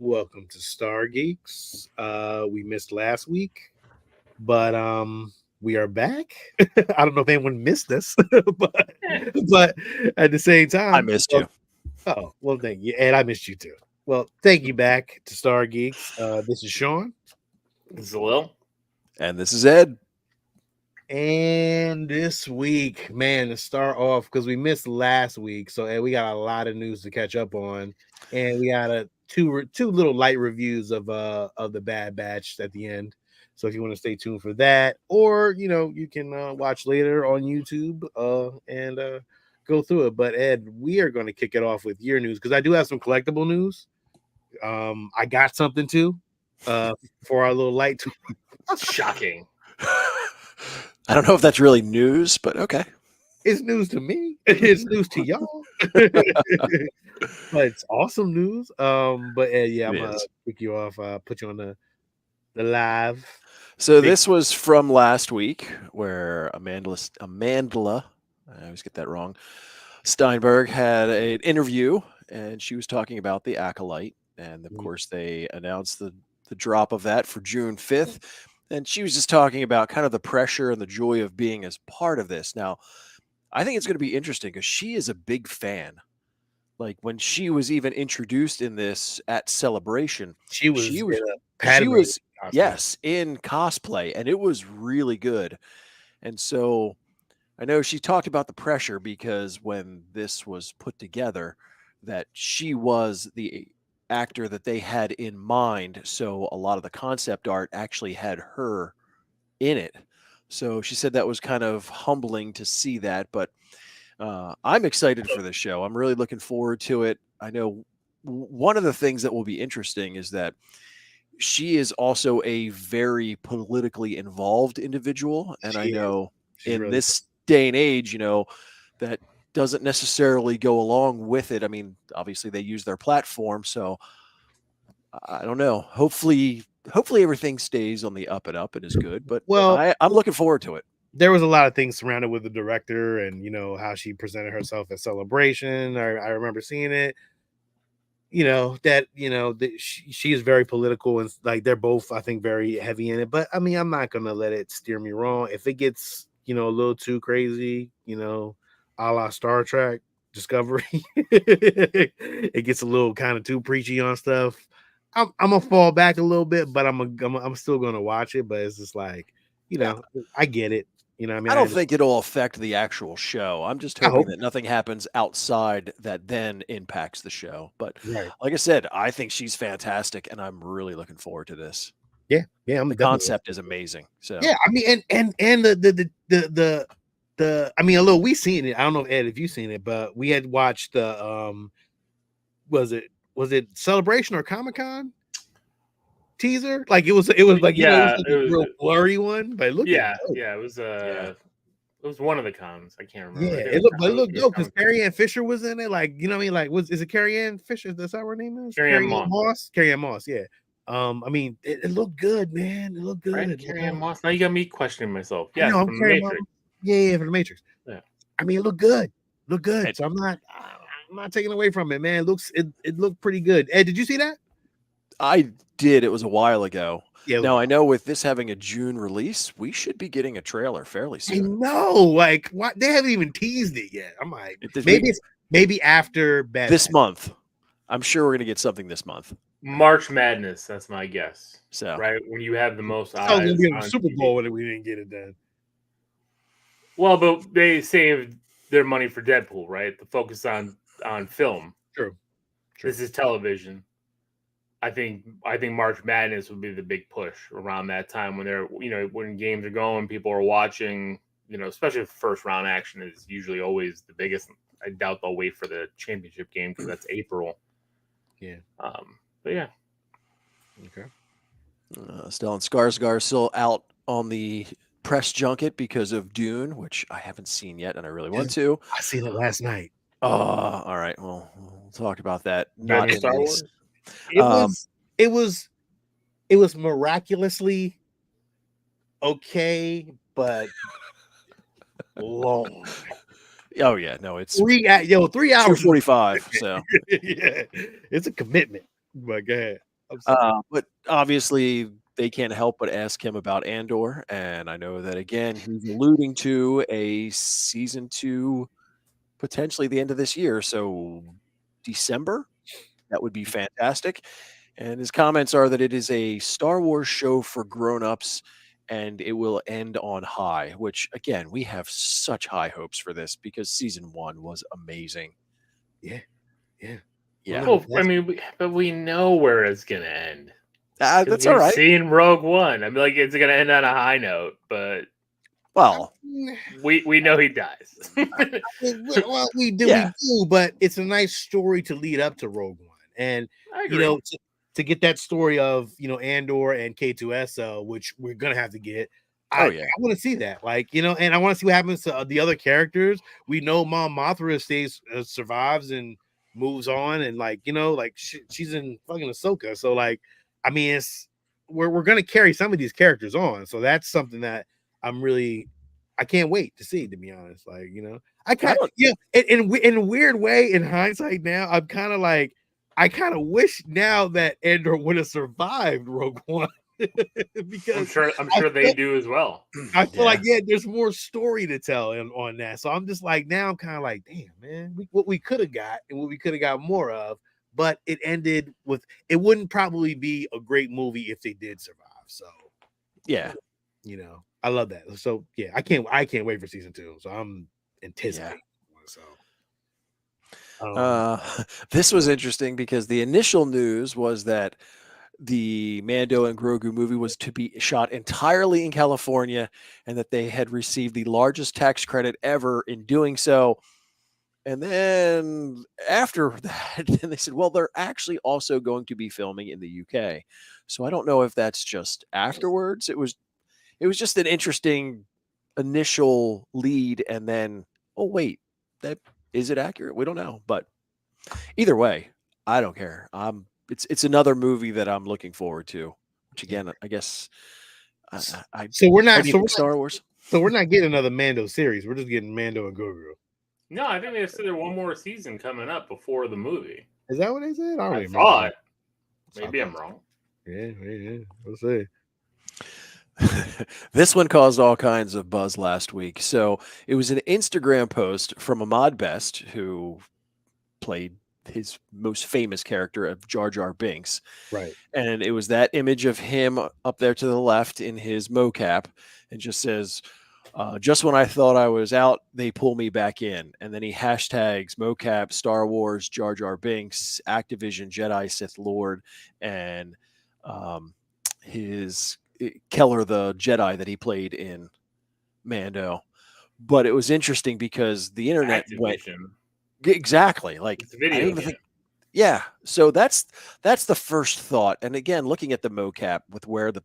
Welcome to Stargeekz. We missed last week, but we are back. I don't know if anyone missed us, but at the same I time, missed you. well, thank you, and I missed you too. Well, thank you back to Stargeekz. This is Sean, Zalil. And this is Ed. and this week, man, to start off because we missed last week, so we got a lot of news to catch up on, and we got two little light reviews of the Bad Batch at the end. So if you want to stay tuned for that, or you can watch later on YouTube and go through it. But Ed, we are going to kick it off with your news because I do have some collectible news. I got something too for our little light. Shocking. I don't know if that's really news, but okay. It's news to me. It's news to y'all. But it's awesome news. But yeah, I'm gonna kick you off. Put you on the live. So this was from last week, where Amandla, I always get that wrong, Steinberg had an interview, and she was talking about the Acolyte, and of course they announced the drop of that for June 5th, and she was just talking about kind of the pressure and the joy of being as part of this. Now, I think it's going to be interesting because she is a big fan. Like when she was even introduced in this at Celebration, she was yes, in cosplay, and it was really good. And so I know she talked about the pressure because when this was put together, that she was the actor that they had in mind. So a lot of the concept art actually had her in it. So she said that was kind of humbling to see that, but I'm excited for this show. I'm really looking forward to it. I know one of the things that will be interesting is that she is also a very politically involved individual. And I know in this day and age, that doesn't necessarily go along with it. I mean, obviously they use their platform. So I don't know. Hopefully everything stays on the up and up and is good. But I'm looking forward to it. There was a lot of things surrounded with the director and how she presented herself at Celebration. I remember seeing it. She is very political and like they're both, I think, very heavy in it. But I mean, I'm not gonna let it steer me wrong. If it gets a little too crazy, a la Star Trek Discovery, it gets a little kind of too preachy on stuff. I'm gonna fall back a little bit, but I'm still gonna watch it. But it's just like I get it. I mean, I don't think it'll affect the actual show. I'm just hoping that nothing happens outside that then impacts the show. But like I said, I think she's fantastic, and I'm really looking forward to this. Yeah, the concept is amazing. So yeah, I mean, and the I mean, although we seen it, I don't know, Ed, if you've seen it, but we had watched the was it Celebration or Comic-Con teaser? Like it was like it was a real blurry one, but it looked it was one of the cons. I can't remember. Yeah, it looked dope because Carrie Ann Fisher was in it. Like, what I mean? Like, is it Carrie Ann Fisher? That's how her name is? Carrie Ann Moss. Carrie Ann Moss, yeah. I mean, it looked good, man. It looked good. Right? Carrie Ann Moss. Now you got me questioning myself. Yeah, from the Matrix. Yeah, for the Matrix. Yeah. I mean, it looked good. So I'm not taking away from it, man. It looked pretty good. Ed, did you see that? I did. It was a while ago. Yeah. Now I know with this having a June release, we should be getting a trailer fairly soon. I know, like what they haven't even teased it yet. I'm like, maybe after this month. I'm sure we're gonna get something this month. March Madness, that's my guess. So right when you have the most eyes. Gonna be on Super Bowl when we didn't get it done. Well, but they saved their money for Deadpool, right? The focus on film. True. This is television. I think March Madness would be the big push around that time when they're when games are going, people are watching. Especially if first round action is usually always the biggest. I doubt they'll wait for the championship game because that's April. Yeah. But yeah. Okay. Stellan Skarsgård still out on the press junket because of Dune, which I haven't seen yet, and I really want to. I seen it last night. Oh, all right. Well, we'll talk about that. Not in Star Wars. It was miraculously okay, but long. Oh yeah, no, it's 3 hours, 2:45. So yeah, it's a commitment. But go ahead. But obviously, they can't help but ask him about Andor, and I know that again he's alluding to a season 2 potentially the end of this year, so December. That would be fantastic. And his comments are that it is a Star Wars show for grown-ups and it will end on high, which again, we have such high hopes for this because season 1 was amazing. Yeah. Yeah. Well, I mean, but we know where it's gonna end. That's all We've right. seen Rogue One. I mean, like it's gonna end on a high note, but Well, we know he dies. Well, we do, Yeah. but it's a nice story to lead up to Rogue One, and I agree. To get that story of Andor and K2SO, which we're gonna have to get. Oh, I yeah. want to see that, and I want to see what happens to the other characters. We know Mom Mothra survives and moves on, and she's in fucking Ahsoka, so I mean, we're gonna carry some of these characters on, so that's something that I can't wait to see, to be honest. I kind of in a weird way, in hindsight now, I'm kind of like, I kind of wish now that Andor would have survived Rogue One because I'm sure they do as well. I feel like there's more story to tell on that. So I'm just like, now I'm kind of like, damn, man, what we could have got and what we could have got more of, but it ended with, it wouldn't probably be a great movie if they did survive. So yeah. I love that. So yeah, I can't wait for season 2. So I'm anticipating. This was interesting because the initial news was that the Mando and Grogu movie was to be shot entirely in California and that they had received the largest tax credit ever in doing so. And then after that, then they said, well, they're actually also going to be filming in the UK. So I don't know if that's just afterwards. It was just an interesting initial lead, and then, oh wait, that is it accurate? We don't know, but either way, I don't care. It's another movie that I'm looking forward to. Which again, I guess, so we're not Star Wars. So we're not getting another Mando series. We're just getting Mando and Grogu. No, I think they said there's one more season coming up before the movie. Is that what they said? I thought. Maybe I'm wrong. Yeah. We'll see. This one caused all kinds of buzz last week. So it was an Instagram post from Ahmad Best, who played his most famous character of Jar Jar Binks. Right. And it was that image of him up there to the left in his mocap, and just says, just when I thought I was out, they pull me back in. And then he hashtags mocap, Star Wars, Jar Jar Binks, Activision, Jedi, Sith Lord, and his Keller the Jedi that he played in Mando. But it was interesting because the internet went exactly like it's a video game. Yeah, so that's the first thought. And again, looking at the mocap with where the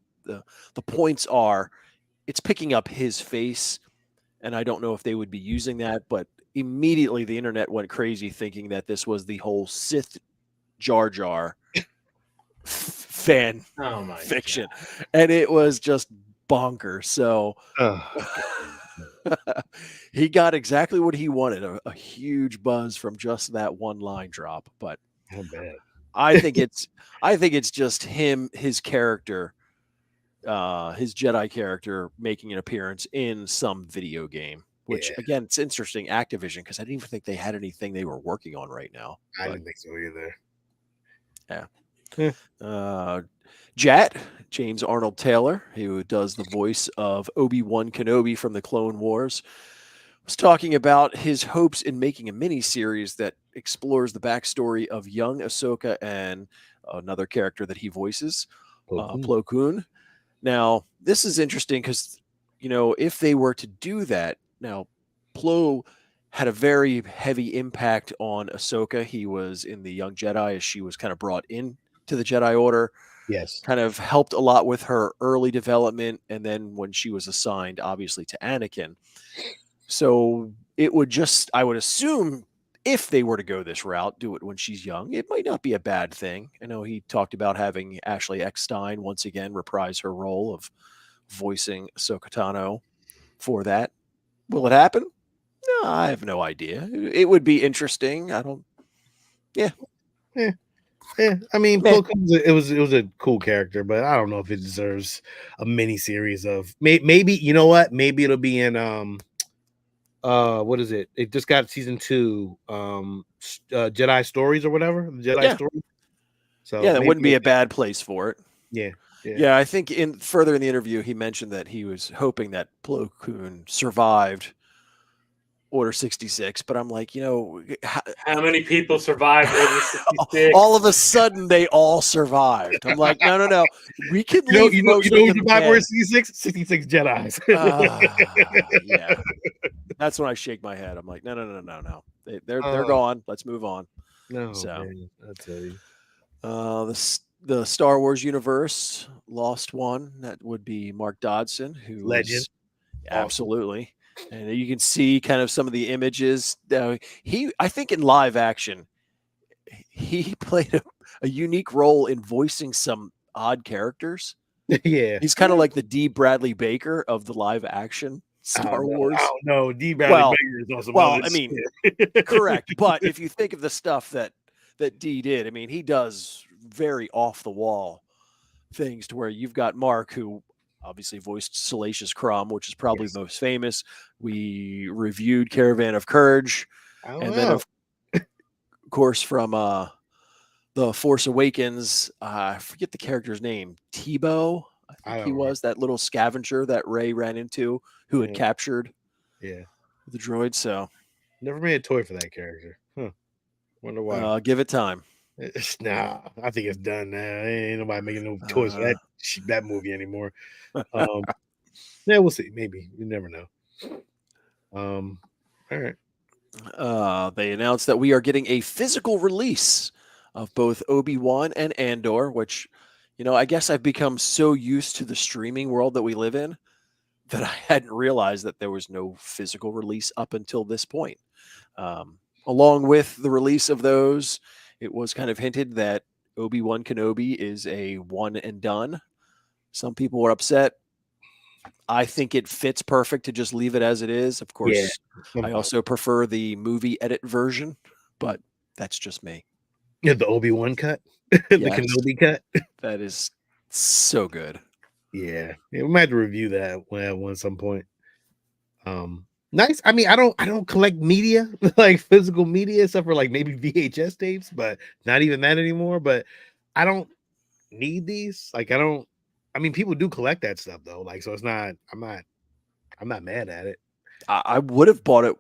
points are, it's picking up his face, and I don't know if they would be using that, but immediately the internet went crazy thinking that this was the whole Sith Jar Jar fan fiction. God. And it was just bonkers. So he got exactly what he wanted, a huge buzz from just that one line drop. But I think it's just him, his character, his Jedi character making an appearance in some video game, which again, it's interesting. Activision, because I didn't even think they had anything they were working on right now. I didn't think so either. Yeah. Jat, James Arnold Taylor, who does the voice of Obi-Wan Kenobi from the Clone Wars, was talking about his hopes in making a mini-series that explores the backstory of young Ahsoka and another character that he voices, Plo Koon. Now, this is interesting because, if they were to do that, now, Plo had a very heavy impact on Ahsoka. He was in the Young Jedi as she was kind of brought in to the Jedi Order. Yes. Kind of helped a lot with her early development. And then when she was assigned, obviously, to Anakin. So it would I would assume if they were to go this route, do it when she's young, it might not be a bad thing. I know he talked about having Ashley Eckstein once again reprise her role of voicing Ahsoka Tano for that. Will it happen? No, I have no idea. It would be interesting. I don't. Yeah. Yeah, I mean, Meh. Plo Koon's it was a cool character, but I don't know if it deserves a mini series of maybe you know what? Maybe it'll be in what is it? It just got season 2, Jedi Stories or whatever, Jedi Yeah. Stories. So Yeah, that maybe wouldn't be a bad place for it. yeah, yeah. Yeah, I think further in the interview, he mentioned that he was hoping that Plo Koon survived Order 66, but I'm like, How many people survived Order 66? all of a sudden they all survived. I'm like, no. We can leave most of who them survived Order dead. 66 Jedis. Yeah. That's when I shake my head. I'm like, no. They're Oh, gone. Let's move on. no, So, man, I tell you. the Star Wars universe lost one. That would be Mark Dodson, who Legend. was Awesome. absolutely. And you can see kind of some of the images. I think in live action, he played a unique role in voicing some odd characters. Yeah. He's kind of like the D. Bradley Baker of the live action Star Wars. I don't know. D. Bradley Baker is on some other shit. Correct. But if you think of the stuff that D did, I mean, he does very off the wall things to where you've got Mark, who obviously voiced Salacious Crumb, which is probably the most famous. We reviewed Caravan of Courage. And then, of course, from The Force Awakens, I forget the character's name, Tebow. I think he was that little scavenger that Rey ran into who had captured the droid. So never made a toy for that character. Huh. Wonder why. Give it time. Nah, I think it's done now. Ain't nobody making no toys for that movie anymore. Yeah, we'll see. Maybe. You never know. All right. They announced that we are getting a physical release of both Obi-Wan and Andor, which, I guess I've become so used to the streaming world that we live in that I hadn't realized that there was no physical release up until this point. Along with the release of those, it was kind of hinted that Obi-Wan Kenobi is a one and done. Some people were upset. I think it fits perfect to just leave it as it is. Of course, I also prefer the movie edit version, but that's just me. Yeah, the Obi-Wan cut, the Kenobi cut. That is so good. Yeah, we might have to review that at some point. Nice. I mean, I don't collect media like physical media except for like maybe VHS tapes, but not even that anymore. But I don't need these. Like, I mean, people do collect that stuff though. Like, so it's not. I'm not mad at it. I would have bought it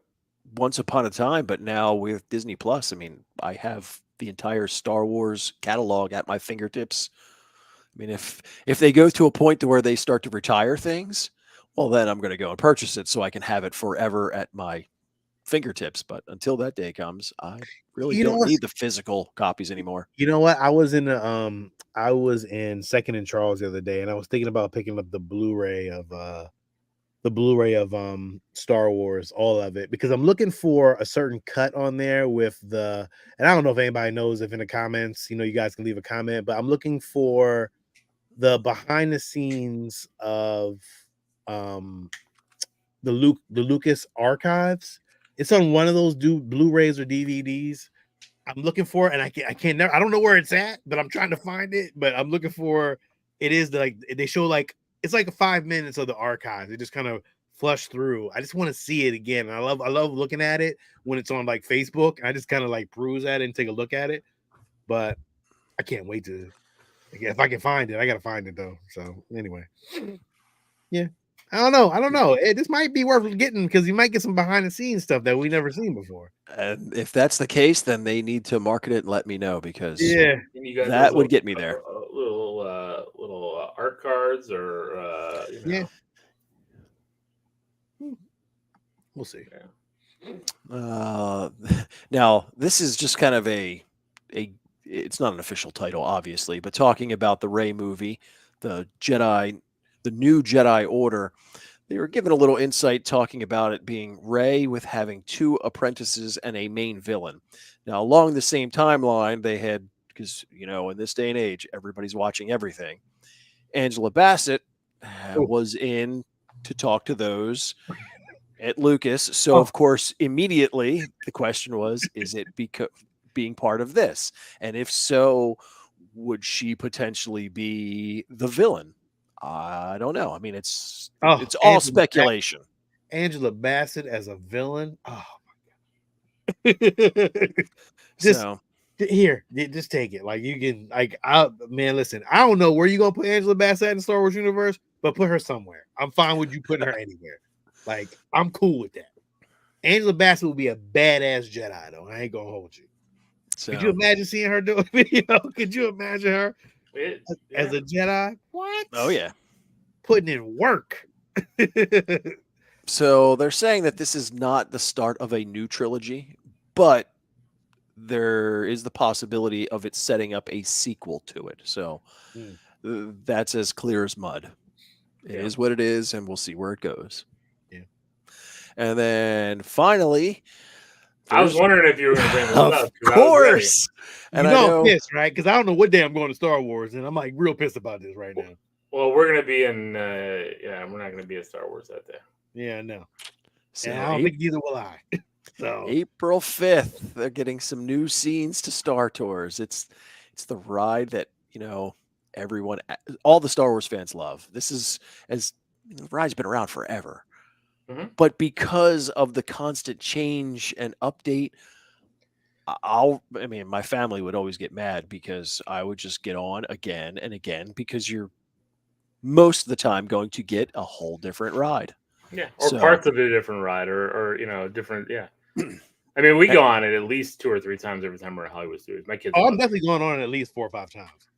once upon a time, but now with Disney Plus, I mean, I have the entire Star Wars catalog at my fingertips. I mean, if they go to a point to where they start to retire things, well, then I'm going to go and purchase it so I can have it forever at my fingertips. But until that day comes, I really don't need the physical copies anymore. You know what? I was in Second and Charles the other day, and I was thinking about picking up the Blu-ray of Star Wars, all of it, because I'm looking for a certain cut on there with and I don't know if anybody knows, if in the comments, you guys can leave a comment, but I'm looking for the behind the scenes of the Lucas archives. It's on one of those Blu-rays or DVDs. I'm looking for it, and I don't know where it's at, but I'm trying to find it. But I'm looking for it. Is they show like it's like 5 minutes of the archives. They just kind of flush through. I just want to see it again. And I love looking at it when it's on like Facebook. I just kind of like peruse at it and take a look at it. But I can't wait to. If I can find it, I gotta find it though. So anyway, yeah. I don't know. This might be worth getting because you might get some behind the scenes stuff that we never seen before. And if that's the case, then they need to market it and let me know, because that would get me there. Little art cards or We'll see. Now this is just kind of it's not an official title, obviously, but talking about the Rey movie, the new Jedi Order, they were given a little insight talking about it being Rey with having 2 apprentices and a main villain. Now, along the same timeline, they had, because, in this day and age, everybody's watching everything. Angela Bassett was in to talk to those at Lucas. So, of course, immediately the question was, is it being part of this? And if so, would she potentially be the villain? I don't know. I mean, it's all speculation. Angela Bassett as a villain. Oh my god! Just So here, just take it. Like you can, man. Listen, I don't know where you gonna put Angela Bassett in the Star Wars universe, but put her somewhere. I'm fine with you putting her anywhere. Like I'm cool with that. Angela Bassett would be a badass Jedi, though. I ain't gonna hold you. So, could you imagine seeing her do a video? Could you imagine her as a Jedi? What? Oh yeah, putting in work. So they're saying that this is not the start of a new trilogy, but there is the possibility of it setting up a sequel to it. So that's as clear as mud. It is what it is, and we'll see where it goes. Yeah. And then finally, I was wondering if you were going to bring this up. Of course. And I know I'm pissed, right? Because I don't know what day I'm going to Star Wars, and I'm like real pissed about this right now. Well, we're going to be in, we're not going to be at Star Wars that day. Yeah, I know. So and I don't think neither will I. So April 5th, they're getting some new scenes to Star Tours. It's the ride that, everyone, all the Star Wars fans love. This is, the ride's been around forever. Mm-hmm. But because of the constant change and update, my family would always get mad because I would just get on again and again because you're most of the time going to get a whole different ride. Yeah, or parts of a different ride or different, yeah. I mean, we go on it at least 2 or 3 times every time we're at Hollywood Studios. My kids I'm definitely going on it at least 4 or 5 times.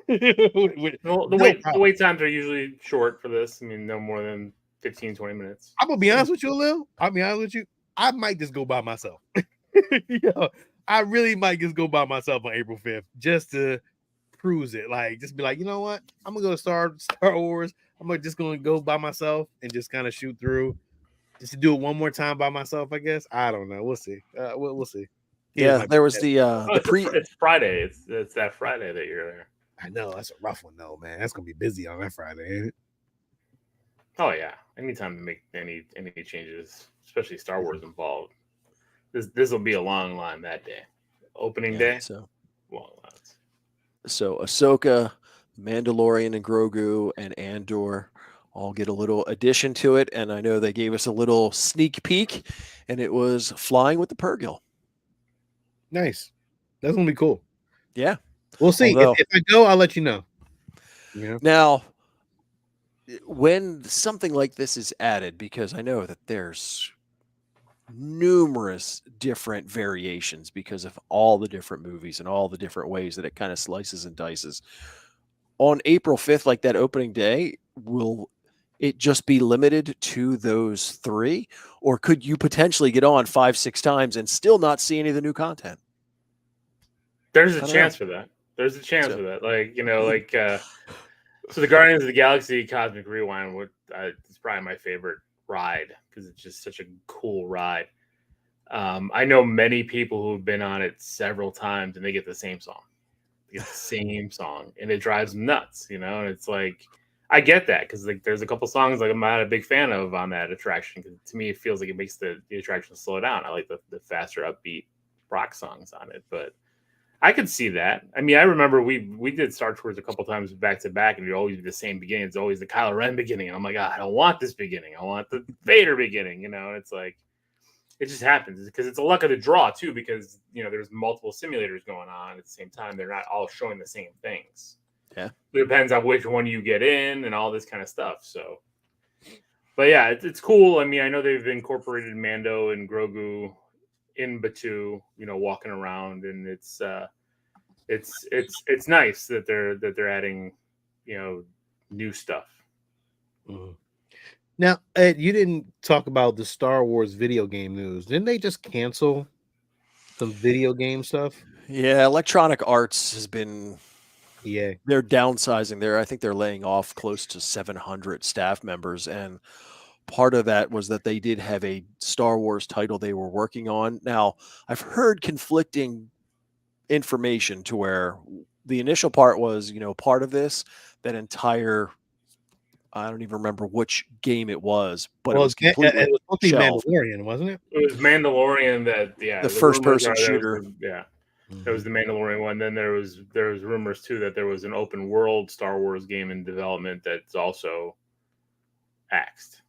The wait times are usually short for this. I mean, no more than 15, 20 minutes. I'm going to be honest with you, Lil. I'll be honest with you. I might just go by myself. I really might just go by myself on April 5th just to cruise it. Like, just be like, you know what? I'm going to go to Star Wars. I'm just going to go by myself and just kind of shoot through. Just to do it one more time by myself, I guess. I don't know. We'll see. We'll see. Yeah, there was it's Friday. It's that Friday that you're there. I know. That's a rough one, though, man. That's going to be busy on that Friday, ain't it? Oh, yeah. Anytime to make any changes, especially Star Wars involved. This will be a long line that day. Opening day. So long lines. So Ahsoka, Mandalorian and Grogu and Andor all get a little addition to it. And I know they gave us a little sneak peek, and it was flying with the Purrgil. Nice. That's going to be cool. Yeah. We'll see. If I go, I'll let you know. Yeah. Now, when something like this is added, because I know that there's numerous different variations because of all the different movies and all the different ways that it kind of slices and dices. On April 5th, like that opening day, will it just be limited to those 3? Or could you potentially get on 5-6 times and still not see any of the new content? There's a chance for that. There's a chance for that. So the Guardians of the Galaxy Cosmic Rewind it's probably my favorite ride because it's just such a cool ride. I know many people who've been on it several times and they get the same song. They get the same song and it drives them nuts, and it's like, I get that because there's a couple songs I'm not a big fan of on that attraction because to me it feels like it makes the attraction slow down. I like the faster upbeat rock songs on it, but I could see that. I mean, I remember we did Star Tours a couple times back to back, and it'd always be the same beginning. It's always the Kylo Ren beginning. And I'm like, I don't want this beginning. I want the Vader beginning. And it's like, it just happens because it's a luck of the draw too. Because there's multiple simulators going on at the same time. They're not all showing the same things. Yeah, it depends on which one you get in and all this kind of stuff. So, but yeah, it's cool. I mean, I know they've incorporated Mando and Grogu in Batuu, walking around, and it's nice that they're adding, new stuff. Mm-hmm. Now, Ed, you didn't talk about the Star Wars video game news. Didn't they just cancel some video game stuff? Yeah, Electronic Arts has been. Yeah, they're downsizing. I think they're laying off close to 700 staff members, and part of that was that they did have a Star Wars title they were working on. Now, I've heard conflicting information to where the initial part was, part of this, that entire, I don't even remember which game it was, but it was completely it was Mandalorian, wasn't it? It was Mandalorian the first person shooter. Yeah. There was the Mandalorian one. Then there was rumors too that there was an open world Star Wars game in development that's also axed.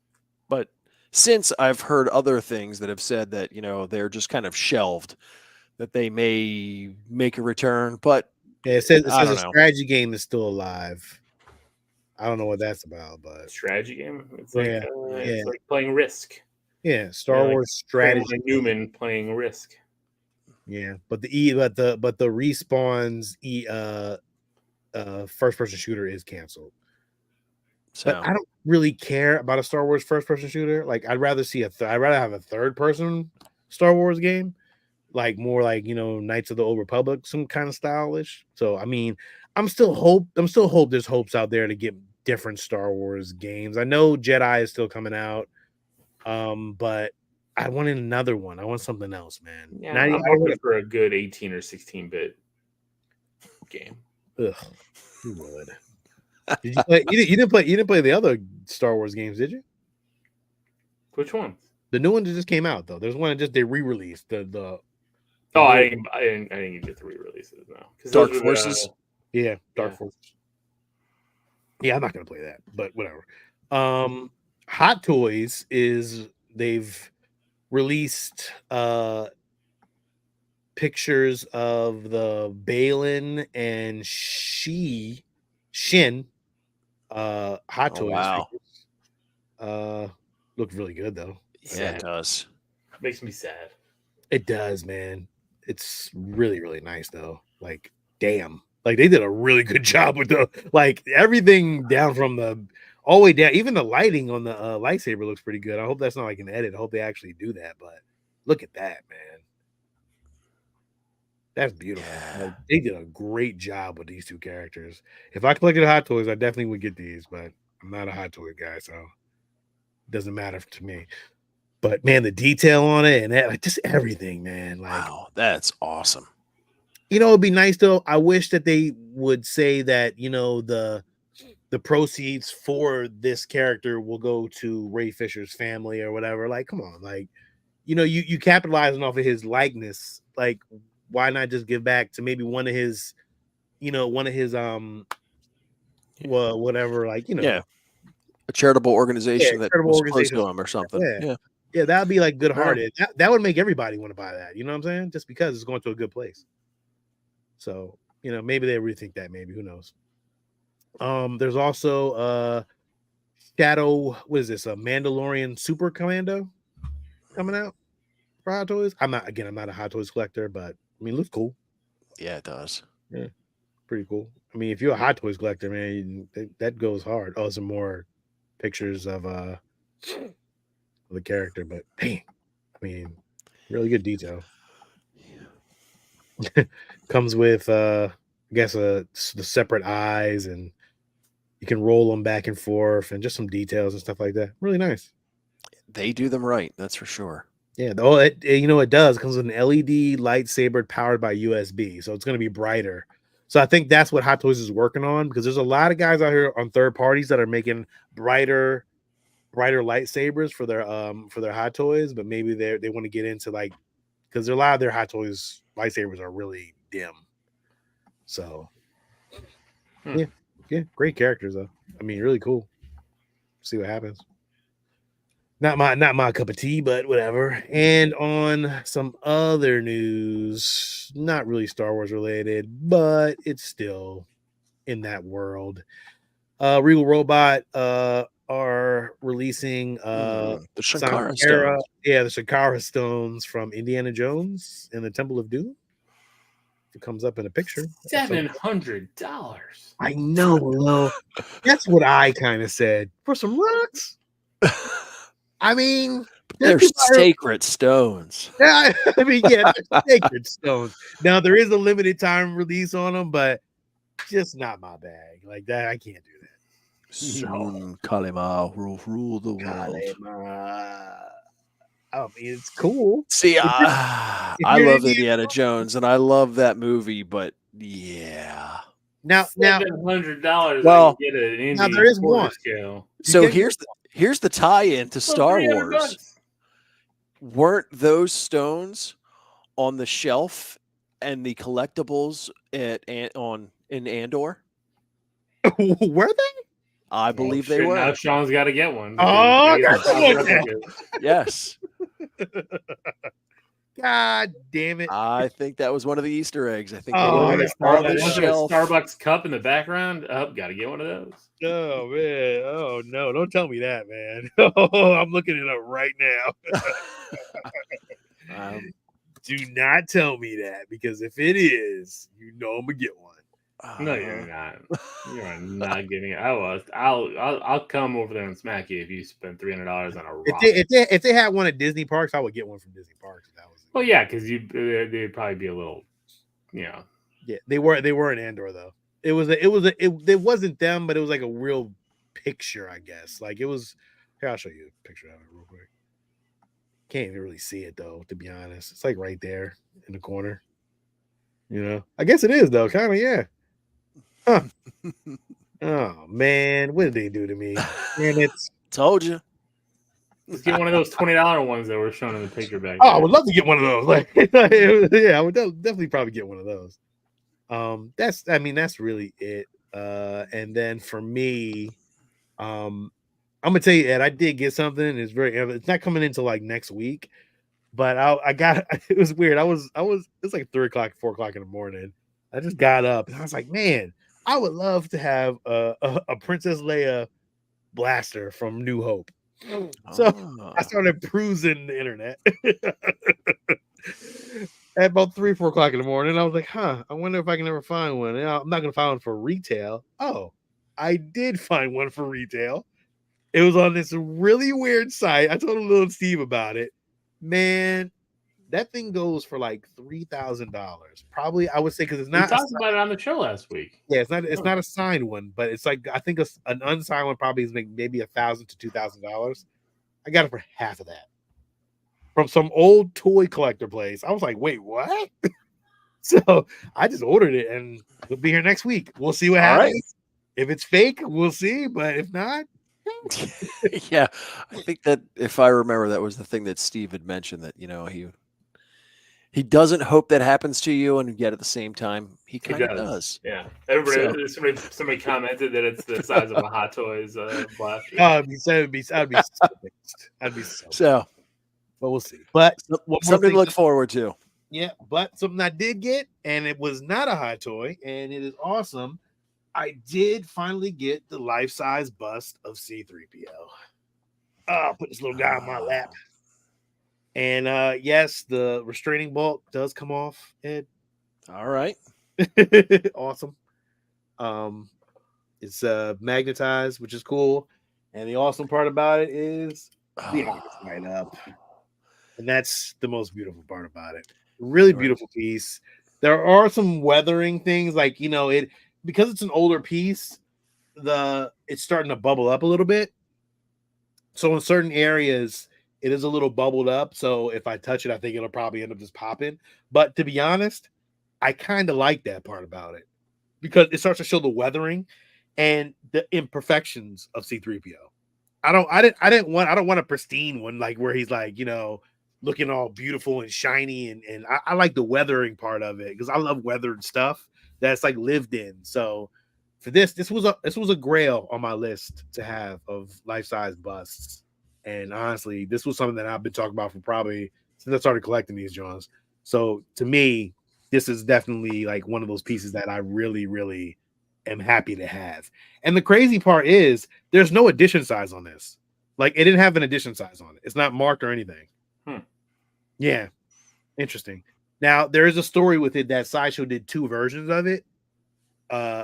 But since I've heard other things that have said that, they're just kind of shelved, that they may make a return, but Yeah, it says I a don't know. strategy game is still alive. I don't know what that's about, but Strategy game. It's like yeah. it's like playing Risk. Yeah, Star Wars strategy. Newman playing Risk. Yeah, but the Respawn's first person shooter is canceled. So But I don't really care about a Star Wars first person shooter. Like I'd rather see I'd rather have a third person Star Wars game, like more like Knights of the Old Republic, some kind of stylish. So I mean, I'm still hope there's hopes out there to get different Star Wars games. I know Jedi is still coming out, but I wanted another one. I want something else, man. Yeah, I'm hoping for a good 18 or 16-bit game. Ugh, you would. Did you play? You didn't play the other Star Wars games, did you? Which one? The new one that just came out though. There's one that they re-released. I didn't get the re-releases now. Dark Forces. Dark Forces. Yeah, I'm not gonna play that, but whatever. Hot Toys they've released pictures of the Balin and Shin Hot Toys. Wow. Look really good though. Yeah, it does. Makes me sad. It does, man. It's really, really nice though. Like, damn. Like they did a really good job with everything down from the all the way down. Even the lighting on the lightsaber looks pretty good. I hope that's not like an edit. I hope they actually do that. But look at that, man. That's beautiful. Yeah. Like, they did a great job with these two characters. If I collected Hot Toys, I definitely would get these, but I'm not a Hot Toy guy, so it doesn't matter to me. But man, the detail on it and that, just everything, man. Like, wow, that's awesome. It'd be nice though. I wish that they would say that the proceeds for this character will go to Ray Fisher's family or whatever. Like, come on, like you capitalizing off of his likeness. Like, why not just give back to maybe one of his whatever, like a charitable organization that was close to him or something. Yeah, that would be like good-hearted. That would make everybody want to buy that. You know what I'm saying? Just because it's going to a good place. So, maybe they rethink that. Maybe, who knows? There's also Shadow. What is this? A Mandalorian Super Commando coming out for Hot Toys. I'm not a Hot Toys collector, but I mean, it looks cool. Yeah, it does. Yeah, pretty cool. I mean, if you're a Hot Toys collector, man, that goes hard. Oh, some more pictures of the character, but dang, I mean, really good detail. Comes with I guess the separate eyes, and you can roll them back and forth, and just some details and stuff like that. Really nice. They do them right, that's for sure. Yeah, it does. It comes with an LED lightsaber powered by USB, so it's going to be brighter. So I think that's what Hot Toys is working on, because there's a lot of guys out here on third parties that are making brighter lightsabers for their Hot Toys, but maybe they want to get into because a lot of their Hot Toys lightsabers are really dim. So yeah, great characters though. I mean, really cool. See what happens. Not my cup of tea, but whatever. And on some other news, not really Star Wars related, but it's still in that world. Regal Robot are releasing the Shankara stones. Yeah, the Shankara stones from Indiana Jones and the Temple of Doom. It comes up in a picture. $700. I know, Will. That's what I kind of said. For some rocks. I mean, they're sacred stones. Yeah, I mean, yeah, they're sacred stones. Now there is a limited time release on them, but just not my bag. Like that, I can't do that. Soon Kalima will rule the world. I mean, it's cool. See, I love Indiana Jones, and I love that movie, but yeah. Now $700. Well, now there is one. So here's the tie-in to Star Wars. Weren't those stones on the shelf and the collectibles in Andor. Were they? I believe they shit, were. Now Sean's got to get one. Oh, I Because got he's to got look replicas. Yes, God damn it! I think that was one of the Easter eggs. I think they Oh, I put it got on the Wasn't it a shelf. Starbucks cup in the background? Oh, got to get one of those. Oh man! Oh no! Don't tell me that, man. Oh, I'm looking it up right now. Do not tell me that, because if it is, you know I'm gonna get one. No, you're not. You are not getting it. I was. I'll come over there and smack you if you spend $300 on a rock. If they had one at Disney parks, I would get one from Disney parks. If that was. Well, yeah, because they'd probably be a little, Yeah, they were in Andor though. It wasn't them, but it was like a real picture, I guess. Like it was. Here, I'll show you a picture of it real quick. Can't even really see it though, to be honest. It's like right there in the corner. You know, I guess it is though, kind of, yeah. Huh. Oh man, what did they do to me? Man, it's Told you. Let's get one of those $20 ones that were shown in the picture back. I would love to get one of those. Like, yeah, I would definitely probably get one of those. That's really it. And then for me, I'm gonna tell you, Ed, I did get something. It's not coming into like next week, but I got it was weird. It's like 3 o'clock, 4 o'clock in the morning. I just got up and I was like, man, I would love to have a Princess Leia blaster from New Hope. So I started perusing the internet at about 3, 4 o'clock in the morning. I was like, I wonder if I can ever find one. I'm not gonna find one for retail. Oh, I did find one for retail. It was on this really weird site. I told little Steve about it. Man, that thing goes for like $3,000. Probably, I would say, because it's not. We talked about it on the show last week. Yeah, it's not a signed one, but it's like, I think an unsigned one probably is maybe $1,000 to $2,000. I got it for half of that from some old toy collector place. I was like, wait, what? So I just ordered it and it'll be here next week. We'll see what happens. Right. If it's fake, we'll see. But if not, yeah, I think that if I remember, that was the thing that Steve had mentioned, that he doesn't hope that happens to you, and yet at the same time he kind of does. Yeah, somebody commented that it's the size of a Hot Toys blaster. I'd be so so. But we'll see. But something to look forward to. Yeah, but something I did get, and it was not a hot toy, and it is awesome. I did finally get the life-size bust of C-3PO. I'll put this little guy on my lap. And yes, the restraining bolt does come off, Ed. All right. Awesome. It's magnetized, which is cool. And the awesome part about it is the eyes light up. And that's the most beautiful part about it. Really beautiful piece. There are some weathering things, like, because it's an older piece, it's starting to bubble up a little bit. So in certain areas, it is a little bubbled up. So if I touch it, I think it'll probably end up just popping. But to be honest, I kind of like that part about it, because it starts to show the weathering and the imperfections of C-3PO. I don't want a pristine one, like where he's like, looking all beautiful and shiny, and I like the weathering part of it, because I love weathered stuff that's like lived in. So for this was a grail on my list to have of life-size busts. And honestly, this was something that I've been talking about for probably since I started collecting these Johns. So to me, this is definitely like one of those pieces that I really, really am happy to have. And the crazy part is there's no edition size on this. Like, it didn't have an edition size on it. It's not marked or anything. Yeah. Interesting. Now, there is a story with it that Sideshow did 2 versions of it,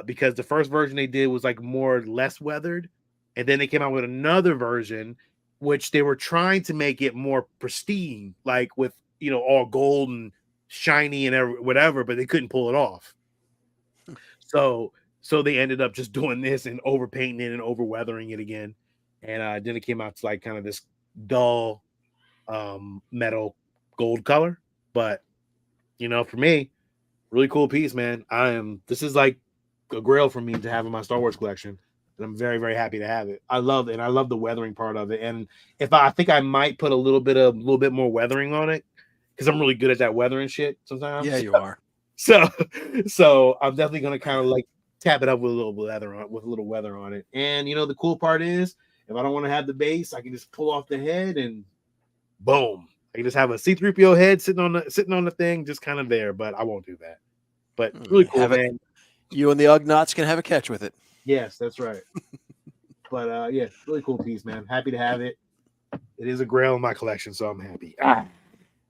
because the first version they did was like less weathered. And then they came out with another version, which they were trying to make it more pristine, like with, all gold and shiny and whatever, but they couldn't pull it off. So they ended up just doing this and overpainting it and over weathering it again. And then it came out to like kind of this dull metal gold color. But for me, really cool piece, man. This is like a grail for me to have in my Star Wars collection, and I'm very, very happy to have it. I love the weathering part of it. And I think I might put a little bit more weathering on it, because I'm really good at that weathering shit sometimes. Yeah, you are. so I'm definitely gonna kind of like tap it up with a little weather on it. And the cool part is, if I don't want to have the base, I can just pull off the head and boom. I can just have a C-3PO head sitting on the thing, just kind of there. But I won't do that. But really cool, man. You and the Ugnaughts can have a catch with it. Yes, that's right. But yeah, really cool piece, man. Happy to have it. It is a grail in my collection, so I'm happy.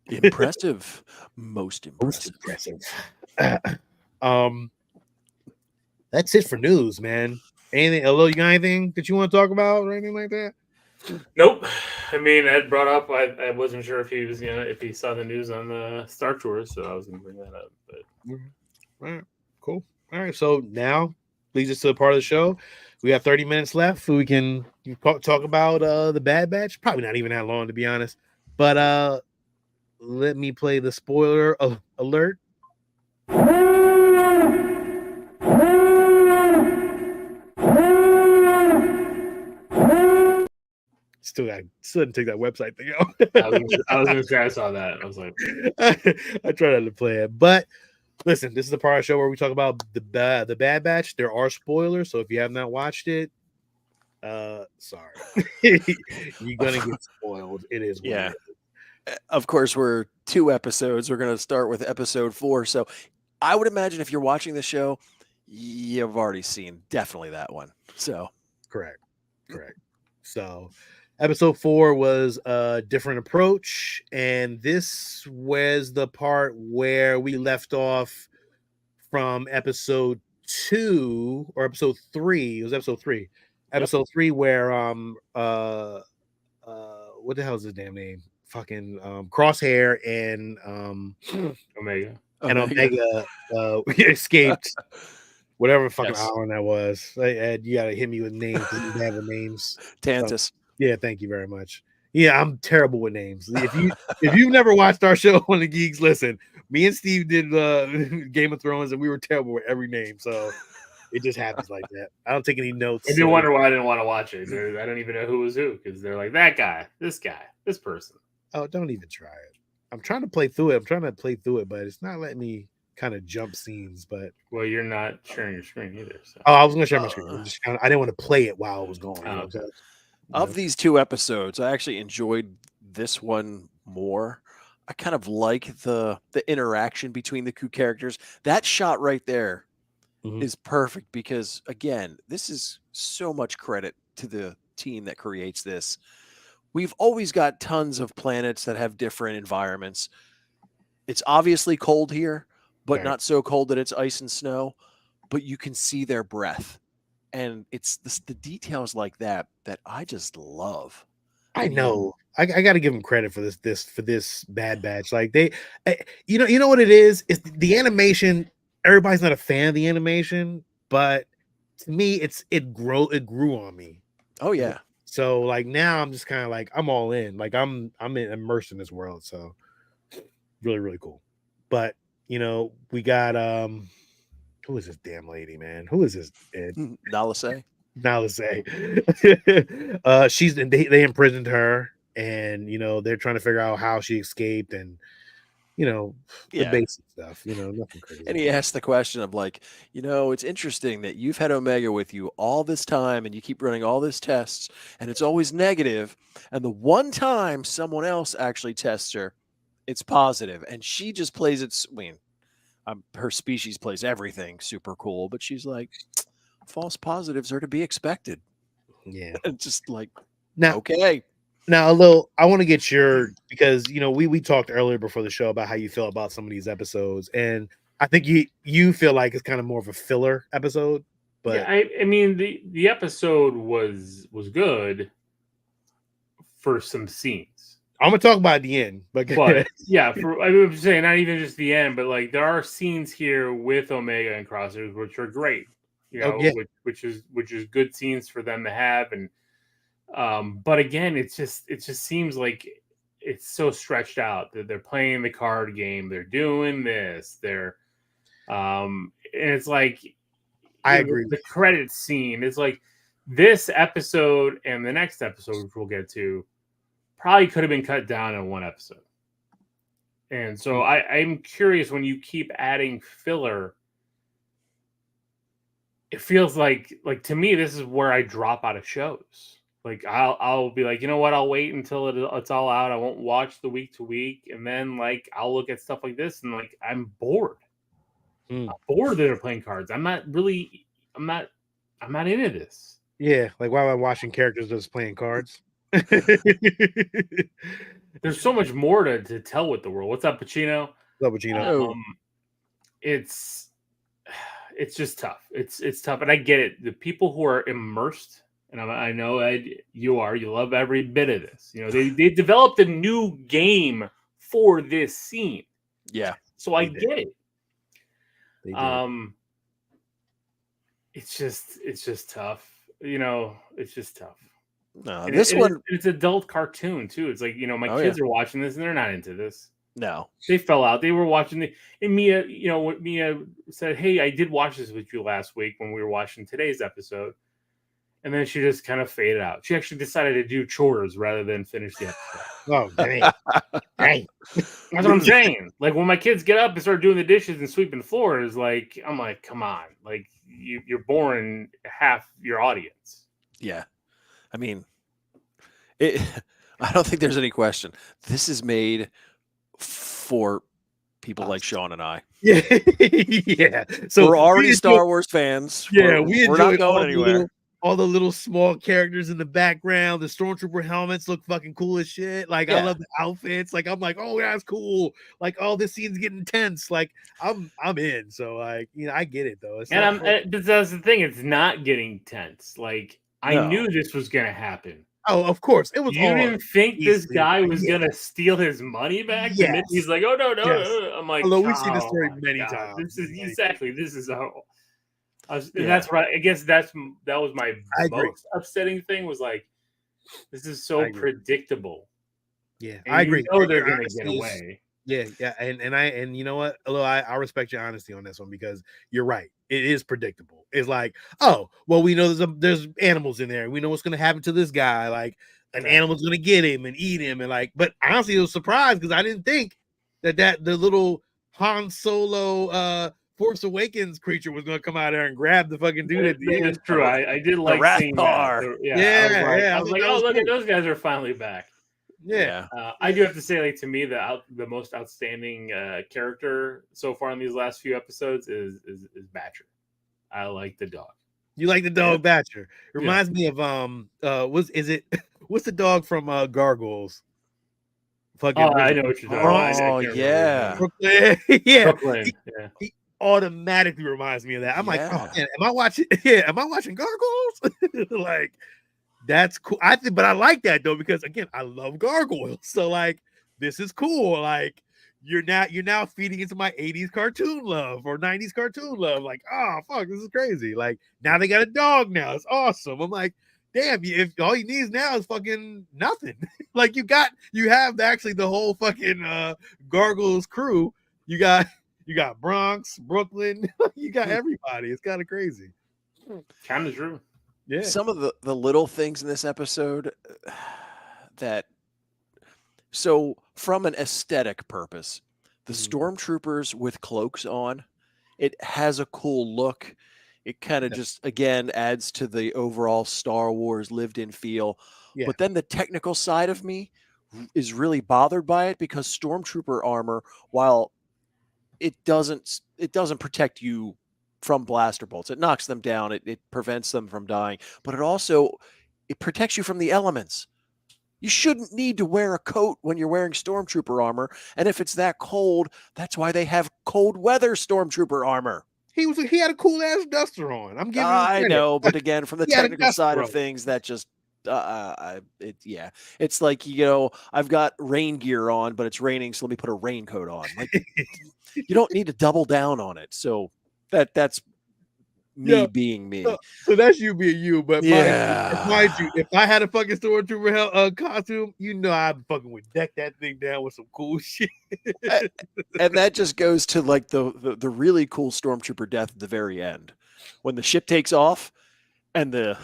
Impressive. Most impressive. That's it for news, man. Anything? Hello, you got anything that you want to talk about or anything like that? Nope. I mean, Ed brought up. I wasn't sure if he was if he saw the news on the Star Tours, so I was gonna bring that up. But all right, cool. All right, so now leads us to the part of the show. We have 30 minutes left. We can talk about the Bad Batch. Probably not even that long, to be honest. But let me play the spoiler alert. Still didn't take that website thing out. I was gonna say I saw that. I was like, I tried not to play it, but listen, this is the part of the show where we talk about the Bad Batch. There are spoilers, so if you have not watched it, sorry, you're gonna get spoiled. It is what it is. Of course, we're 2 episodes. We're gonna start with episode 4. So I would imagine if you're watching the show, you've already seen definitely that one. So correct. So episode 4 was a different approach, and this was the part where we left off from episode 2 or episode 3. It was episode 3. Episode 3 where what the hell is his damn name? Fucking Crosshair and Omega escaped whatever fucking island that was. Ed, you gotta hit me with names. You have the names. Tantus. Yeah, thank you very much. Yeah, I'm terrible with names. If you've never watched our show on the Geeks, listen. Me and Steve did Game of Thrones, and we were terrible with every name. So it just happens like that. I don't take any notes. If you wonder why I didn't want to watch it, I don't even know who was who because they're like that guy, this person. Oh, don't even try it. I'm trying to play through it, but it's not letting me kind of jump scenes. But you're not sharing your screen either. So. Oh, I was going to share my screen. I didn't want to play it while it was going. Of these 2 episodes, I actually enjoyed this one more. I kind of like the interaction between the 2 characters. That shot right there is perfect because, again, this is so much credit to the team that creates this. We've always got tons of planets that have different environments. It's obviously cold here, but not so cold that it's ice and snow, but you can see their breath. And it's the details like that I just love. I know. I got to give them credit for this Bad Batch. Like you know what it is? It's the animation. Everybody's not a fan of the animation, but to me, it grew on me. Oh yeah. So like now I'm just kind of like I'm all in. Like I'm immersed in this world. So really, really cool. But we got who is this damn lady, man? Who is this? Nalase. They imprisoned her, and they're trying to figure out how she escaped, and the basic stuff. Nothing crazy. And he asked the question of like, it's interesting that you've had Omega with you all this time, and you keep running all these tests, and it's always negative, and the one time someone else actually tests her, it's positive, and she just plays it. I mean, her species plays everything super cool, but she's like, false positives are to be expected. Yeah. Just like, now, okay. Now, I want to get because we talked earlier before the show about how you feel about some of these episodes, and I think you feel like it's kind of more of a filler episode. But yeah, I mean the episode was good for some scenes. I'm gonna talk about the end, but yeah, I'm saying not even just the end, but like there are scenes here with Omega and Crosshair which are great, which is good scenes for them to have, and but again, it just seems like it's so stretched out that they're playing the card game, they're doing this, and it's like I agree. The credit scene is like this episode and the next episode, which we'll get to. Probably could have been cut down in one episode. And so I'm curious, when you keep adding filler, it feels like to me, this is where I drop out of shows. Like I'll be like, you know what? I'll wait until it's all out. I won't watch the week to week, and then like I'll look at stuff like this, and like I'm bored. I'm bored that they're playing cards. I'm not into this. Yeah, like why am I watching characters just playing cards? There's so much more to tell with the world. What's up, Pacino? It's just tough. It's tough, and I get it. The people who are immersed, and I know Ed, you love every bit of this. You know, they developed a new game for this scene. Yeah, so I get it. It's just tough. You know, it's just tough. No, and this one it's adult cartoon too. It's like, you know, my kids are watching this and they're not into this. No, they fell out. They were watching and Mia, you know, Mia said, "Hey, I did watch this with you last week when we were watching today's episode," and then she just kind of faded out. She actually decided to do chores rather than finish the episode. Oh, dang. Dang. That's what I'm saying. Like when my kids get up and start doing the dishes and sweeping floors, like I'm like, come on, like you're boring half your audience. Yeah, I mean, I don't think there's any question. This is made for people like Sean and I. Yeah, yeah. So we're already Star Wars fans. Yeah, we're not going anywhere. All the little small characters in the background, the stormtrooper helmets look fucking cool as shit. Like I love the outfits. Like I'm like, oh, that's cool. Like, oh, this scene's getting tense. Like I'm in. So like, you know, I get it though. But that's the thing. It's not getting tense. Like I knew this was gonna happen. Oh, of course. It was. You didn't think this guy was gonna steal his money back? Yes. And then he's like, "Oh no!" I'm like, although we've seen this story many times. This is exactly. This is how. And that's right. I guess that was my most upsetting thing. Was like, this is so predictable. Yeah, and I agree. You know they're gonna get away. Yeah, and you know what? Although I respect your honesty on this one because you're right. It is predictable. It's like, oh, well, we know there's animals in there. We know what's gonna happen to this guy. Like an animal's gonna get him and eat him, and like. But honestly, I was surprised because I didn't think that the little Han Solo Force Awakens creature was gonna come out there and grab the fucking dude at the end. It's true. I did like seeing that. I was like, oh, look at those guys are finally back. Yeah. I do have to say, like, to me, the most outstanding character so far in these last few episodes is Batcher. I like the dog. You like the dog, Batcher? It reminds me of what's the dog from Gargoyles? Fucking I know what you're talking about. Oh yeah, Brooklyn. Yeah. Brooklyn. He automatically reminds me of that. I'm like, oh man, am I watching Gargoyles? Like, that's cool. But I like that though, because again, I love gargoyles. So like, this is cool. Like, you're now feeding into my 80s cartoon love or 90s cartoon love. Like, oh fuck, this is crazy. Like, now they got a dog now. It's awesome. I'm like, damn, if all he needs now is fucking nothing. Like you have actually the whole fucking Gargoyles crew. You got Bronx, Brooklyn, you got everybody. It's kind of crazy. Kind of true. Yeah. Some of the little things in this episode so from an aesthetic purpose, the stormtroopers with cloaks on, it has a cool look. It kind of just, again, adds to the overall Star Wars lived-in feel. Yeah. But then the technical side of me is really bothered by it because stormtrooper armor, while it doesn't protect you from blaster bolts, it knocks them down, it prevents them from dying, but it protects you from the elements. You shouldn't need to wear a coat when you're wearing stormtrooper armor, and if it's that cold, that's why they have cold weather stormtrooper armor. He had a cool ass duster on. I'm giving. I know, but again, from the technical side of things, that just it's like, you know, I've got rain gear on, but it's raining, so let me put a raincoat on. Like, you don't need to double down on it. So that's me being me. So that's you being you. But mind you, if I had a fucking stormtrooper costume, you know, I'd fucking would deck that thing down with some cool shit. And that just goes to like the really cool stormtrooper death at the very end when the ship takes off and the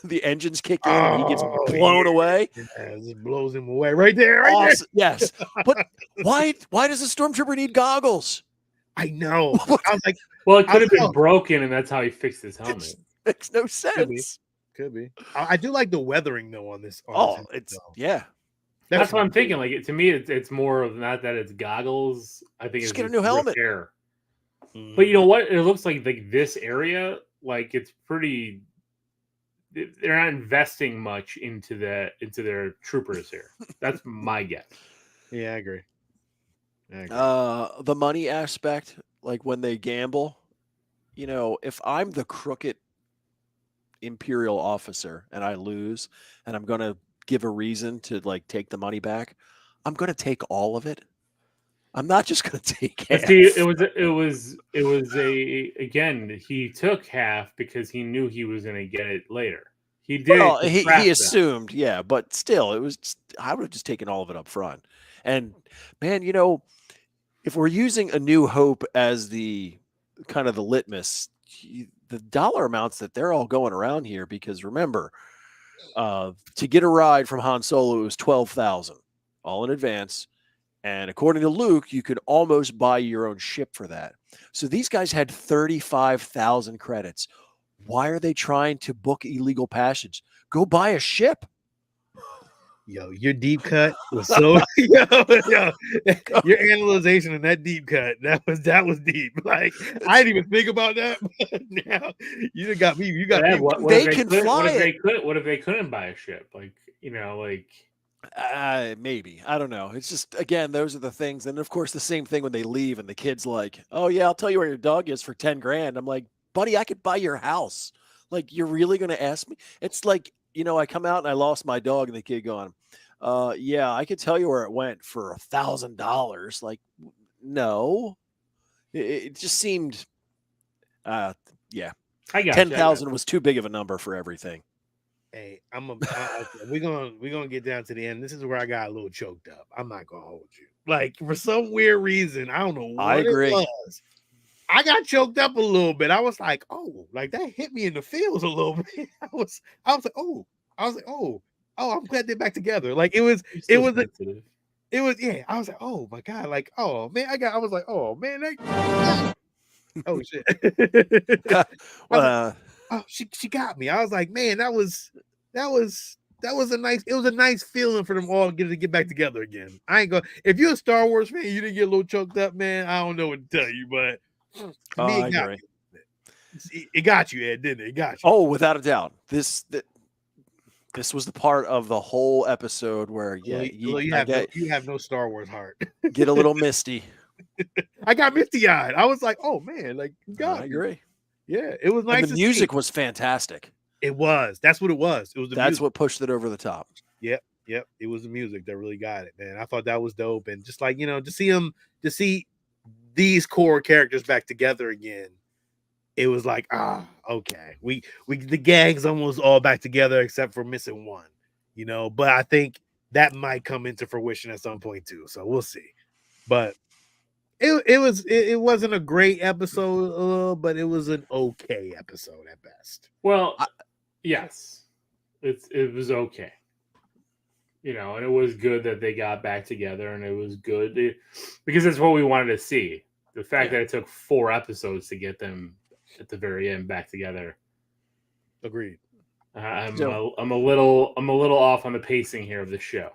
the engines kick in and he gets Oh, blown away. Yeah, it just blows him away right there. Awesome. Yes. But why does a stormtrooper need goggles? I know. What? I was like, Well, it could have been know. broken, and that's how he fixed his helmet. It makes no sense. Could be. I do like the weathering though on this. It's yeah. That's what I'm thinking. Like to me, it's more of not that it's goggles. I think Just it's get a new helmet. Hair. But you know what? It looks like this area, like it's pretty. They're not investing much into their troopers here. That's my guess. Yeah, I agree. The money aspect, like when they gamble, you know, if I'm the crooked Imperial officer and I lose, and I'm gonna give a reason to like take the money back, I'm gonna take all of it. I'm not just gonna take half. See, it was again. He took half because he knew he was gonna get it later. He did. Well, he assumed, yeah, but still, it was. I would have just taken all of it up front. And man, you know, if we're using A New Hope as the kind of the litmus, the dollar amounts that they're all going around here, because remember, to get a ride from Han Solo, it was 12,000 all in advance. And according to Luke, you could almost buy your own ship for that. So these guys had 35,000 credits. Why are they trying to book illegal passage? Go buy a ship. Yo, your deep cut was so yo, your analyzation in that deep cut, that was deep. Like I didn't even think about that. But now you got me. You got they can fly it. What if they couldn't buy a ship? Like, you know, like maybe. I don't know. It's just, again, those are the things. And of course, the same thing when they leave and the kid's like, oh, yeah, I'll tell you where your dog is for 10 grand. I'm like, buddy, I could buy your house. Like, you're really going to ask me? It's like, you know, I come out and I lost my dog and the kid going, yeah, I could tell you where it went for $1,000. Like, no, it just seemed, yeah. 10,000 was too big of a number for everything. Hey, we're gonna get down to the end. This is where I got a little choked up. I'm not gonna hold you. Like for some weird reason, I don't know what it was. I got choked up a little bit. I was like, oh, like that hit me in the feels a little bit. I was like, oh, I'm glad they're back together. Like it was, yeah. I was like, oh my god, like, oh man, I was like, oh man, oh shit. Oh, she got me. I was like, man, that was a nice feeling for them all to get back together again. I ain't gonna. If you're a Star Wars fan, you didn't get a little choked up, man. I don't know what to tell you, but I agree. It got you, Ed, didn't it? It got you. Oh, without a doubt. This was the part of the whole episode where you have no Star Wars heart. Get a little misty. I got misty eyed. I was like, oh man, like I agree. Yeah, it was nice. And the music was fantastic. It was. That's what it was. It was. That's what pushed it over the top. Yep. It was the music that really got it, man. I thought that was dope, and just like, you know, to see these core characters back together again, it was like, okay, we the gang's almost all back together except for missing one, you know. But I think that might come into fruition at some point too. So we'll see. But it wasn't a great episode, but it was an okay episode at best. Well, yes, it was okay, you know, and it was good that they got back together, and it was good because it's what we wanted to see. The fact that it took 4 episodes to get them at the very end back together. Agreed. I'm a little off on the pacing here of the show.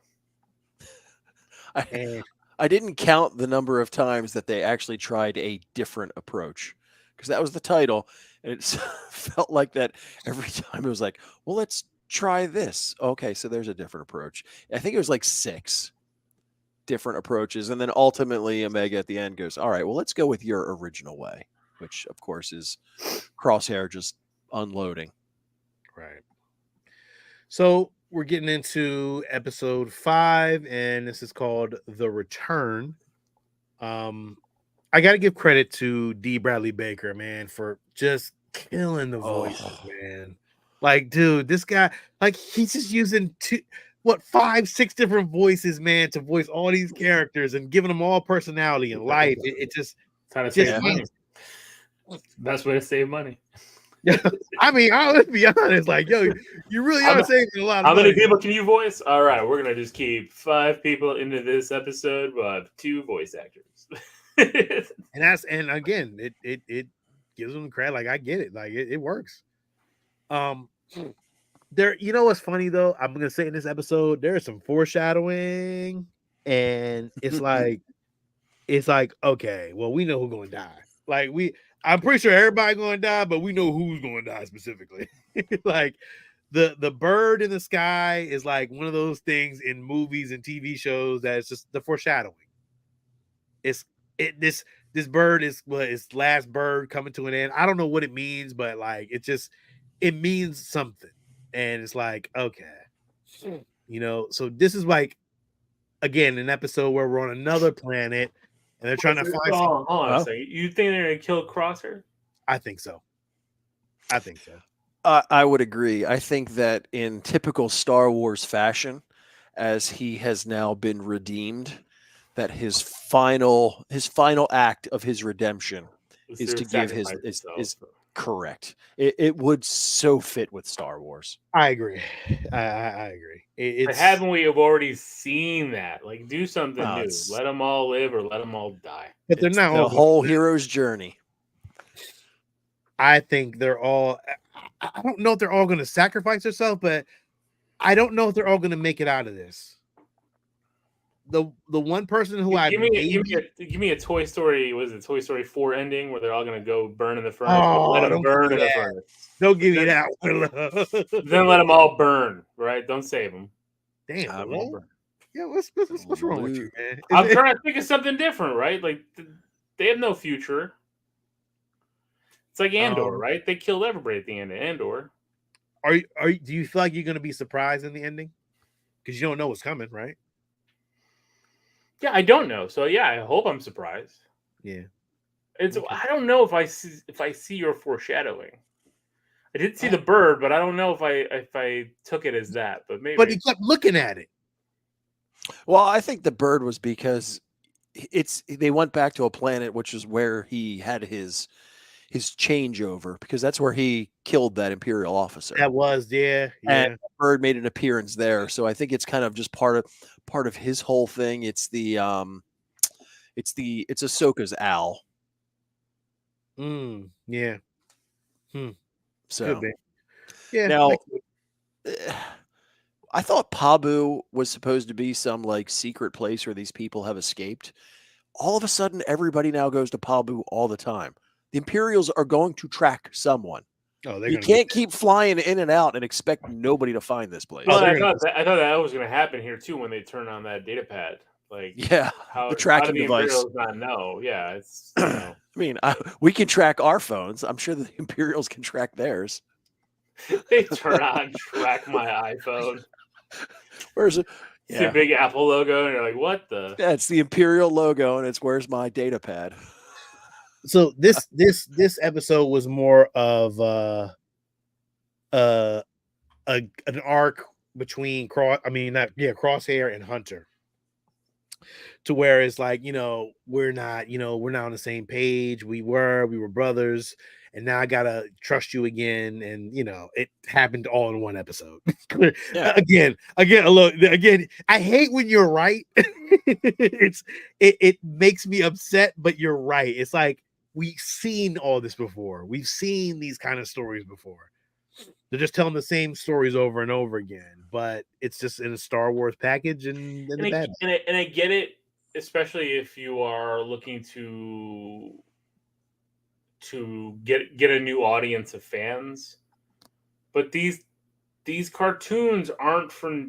I didn't count the number of times that they actually tried a different approach, because that was the title. And it felt like that every time. It was like, well, let's try this. Okay, so there's a different approach. I think it was like 6 different approaches. And then ultimately Omega at the end goes, all right, well, let's go with your original way, which of course is Crosshair just unloading. Right. So we're getting into episode 5, and this is called The Return. I got to give credit to D. Bradley Baker, man, for just killing the voice, man. Like, dude, this guy, like, he's just using 5, 6 different voices, man, to voice all these characters and giving them all personality and life. It just It's how to save money. Best way to save money. I mean, let's be honest. Like, yo, you really are saving a lot of How money. many people can you voice? All right, we're gonna just keep 5 people into this episode. We'll have 2 voice actors. And again, it gives them credit. Like, I get it. Like, it works. There, you know what's funny though? I'm gonna say in this episode, there is some foreshadowing, and it's like, okay, well, we know who's gonna die. Like, I'm pretty sure everybody gonna die, but we know who's gonna die specifically. Like, the bird in the sky is like one of those things in movies and TV shows that it's just the foreshadowing. This bird is its last bird coming to an end. I don't know what it means, but like it means something. And it's like, okay, so this is like, again, an episode where we're on another planet and they're trying to find hold on a second. You think they're gonna kill Crosshair? I think so. I would agree. I think that in typical Star Wars fashion, as he has now been redeemed, that his final act of his redemption is to give is correct. It would so fit with Star Wars. I agree. I agree. But haven't we have already seen that? Like, do something new. Let them all live or let them all die. But they're not the whole hero's journey. I think they're all. I don't know if they're all going to sacrifice themselves, but I don't know if they're all going to make it out of this. The one person who give me a Toy Story, was it Toy Story 4 ending where they're all gonna go burn in the furnace? Let them burn in the furnace. Don't give me that one. Then let them all burn, right? Don't save them. Damn, yeah. What's wrong with you, man? I'm trying to think of something different, right? Like, they have no future. It's like Andor, right? They killed everybody at the end of Andor. Do you feel like you're gonna be surprised in the ending? Because you don't know what's coming, right? Yeah, I don't know. So yeah, I hope I'm surprised. Yeah. I don't know if I see your foreshadowing. I did see the bird, but I don't know if I took it as that. But maybe. But he kept looking at it. Well, I think the bird was because they went back to a planet which is where he had his changeover, because that's where he killed that Imperial officer. That was, yeah. And the bird made an appearance there, so I think it's kind of just part of his whole thing. It's Ahsoka's Al. Yeah. So, yeah. Now, I thought Pabu was supposed to be some like secret place where these people have escaped. All of a sudden, everybody now goes to Pabu all the time. The Imperials are going to track someone. Oh, you can't keep flying in and out and expect nobody to find this place. Well, I thought that was going to happen here too when they turn on that data pad. Like, the tracking device. Imperials not know? Yeah, it's. I mean, we can track our phones. I'm sure the Imperials can track theirs. They turn on track my iPhone. Where's it? It's the big Apple logo, and you're like, "What the?" Yeah, it's the Imperial logo, and it's "Where's my data pad?" So this episode was more of an arc between Crosshair and Hunter, to where it's like, we're not on the same page. We were brothers, and now I gotta trust you again. And it happened all in one episode. Again, look, I hate when you're right. It makes me upset, but you're right. It's like, we've seen all this before. We've seen these kind of stories before. They're just telling the same stories over and over again, but it's just in a Star Wars package, and I get it, especially if you are looking to get a new audience of fans. But these cartoons aren't for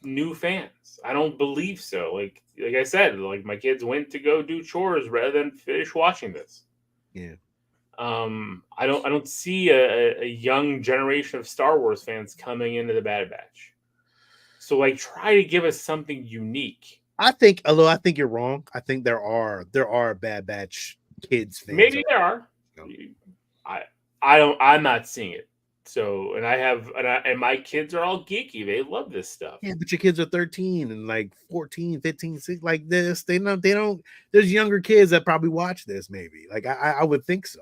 new fans. I don't believe so. Like I said, like, my kids went to go do chores rather than finish watching this. Yeah. I don't see a young generation of Star Wars fans coming into the Bad Batch. So, like, try to give us something unique. Although I think you're wrong. I think there are Bad Batch kids fans. Maybe there are. I'm not seeing it. So, and my kids are all geeky. They love this stuff. Yeah, but your kids are 13 and like 14, 15, 16, like this. They don't. There's younger kids that probably watch this. Maybe, like, I would think so.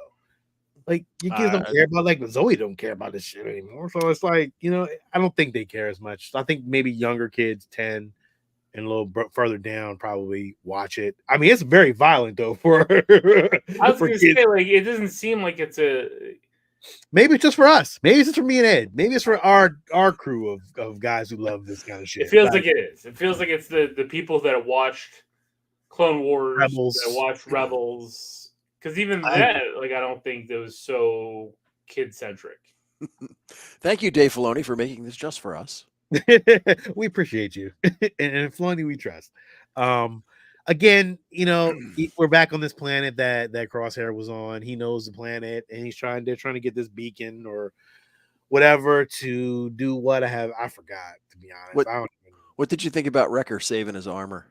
Like your kids don't care about like Zoe don't care about this shit anymore. So it's like, I don't think they care as much. I think maybe younger kids 10 and a little further down probably watch it. I mean, it's very violent though for I was for gonna kids. say, like, it doesn't seem like it's a. Maybe it's just for us. Maybe it's just for me and Ed. Maybe it's for our crew of guys who love this kind of shit. It feels like it is. It feels like it's the people that have watched Clone Wars, Rebels. that watched Rebels, because even that, like, I don't think that was so kid centric. Thank you, Dave Filoni, for making this just for us. We appreciate you, and Filoni we trust. Again, we're back on this planet that Crosshair was on. He knows the planet, and they're trying to get this beacon or whatever to do what I forgot, to be honest. What did you think about Wrecker saving his armor?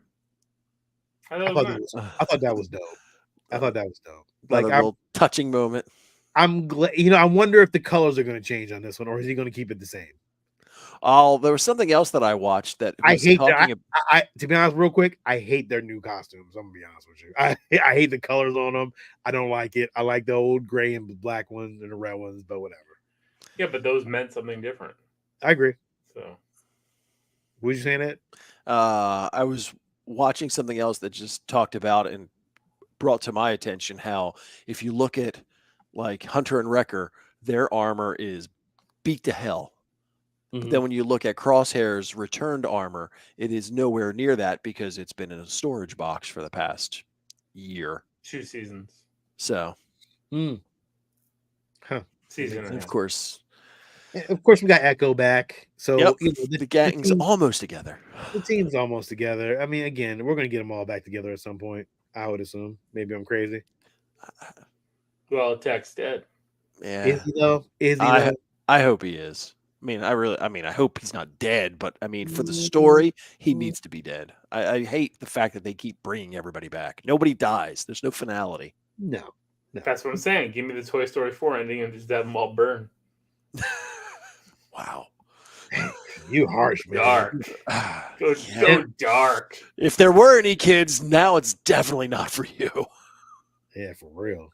I thought that was dope. I thought that was dope. Like a little touching moment. I'm glad, I wonder if the colors are going to change on this one, or is he going to keep it the same? There was something else that I watched that I hate to be honest, real quick, I hate their new costumes. I'm gonna be honest with you. I hate the colors on them. I don't like it. I like the old gray and black ones and the red ones, but whatever. Yeah, but those meant something different. I agree. So, what you saying, Ed? I was watching something else that just talked about and brought to my attention how if you look at like Hunter and Wrecker, their armor is beat to hell. But then when you look at Crosshair's returned armor, it is nowhere near that because it's been in a storage box for the past year. 2 seasons. So. Season. And of course, we got Echo back. So the gang's almost together. The team's almost together. I mean, again, we're going to get them all back together at some point, I would assume. Maybe I'm crazy. Well, text Ed. Yeah. Is he though? I hope he is. I hope he's not dead, but for the story, he needs to be dead. I hate the fact that they keep bringing everybody back. Nobody dies. There's no finality. No. That's what I'm saying. Give me the Toy Story 4 ending and just have them all burn. Wow. You harsh, man. Dark. Go dark. If there were any kids, now it's definitely not for you. Yeah, for real.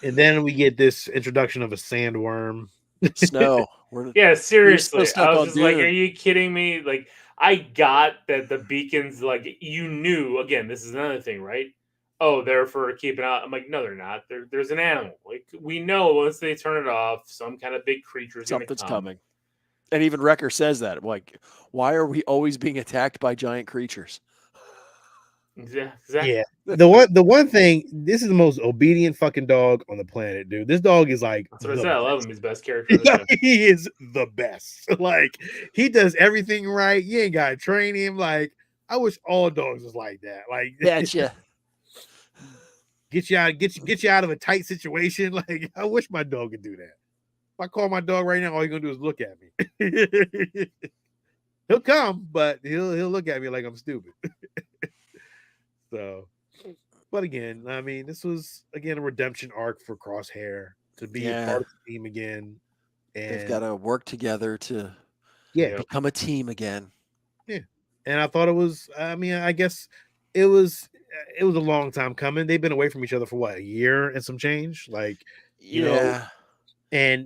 And then we get this introduction of a sandworm. Snow. Yeah, seriously. I was just like, are you kidding me? Like, I got that the beacons, like, you knew, again, this is another thing, right? Oh, they're for keeping out. I'm like, no, they're not. There's an animal. Like, we know once they turn it off, some kind of big creature is something's coming. And even Wrecker says that. Like, why are we always being attacked by giant creatures? Exactly. Yeah. The one thing, this is the most obedient fucking dog on the planet, dude. This dog is like, that's what I said. I love him. He's the best character. He is the best. Like, he does everything right. You ain't gotta train him. Like, I wish all dogs was like that. Like, gotcha. Get you out of a tight situation. Like, I wish my dog could do that. If I call my dog right now, all he's gonna do is look at me. He'll come, but he'll look at me like I'm stupid. So, but again, I mean, this was again a redemption arc for Crosshair to be a part of the team again. And they've got to work together to become a team again. Yeah. And I thought it was, I guess it was a long time coming. They've been away from each other for what, a year and some change? Like, you know, and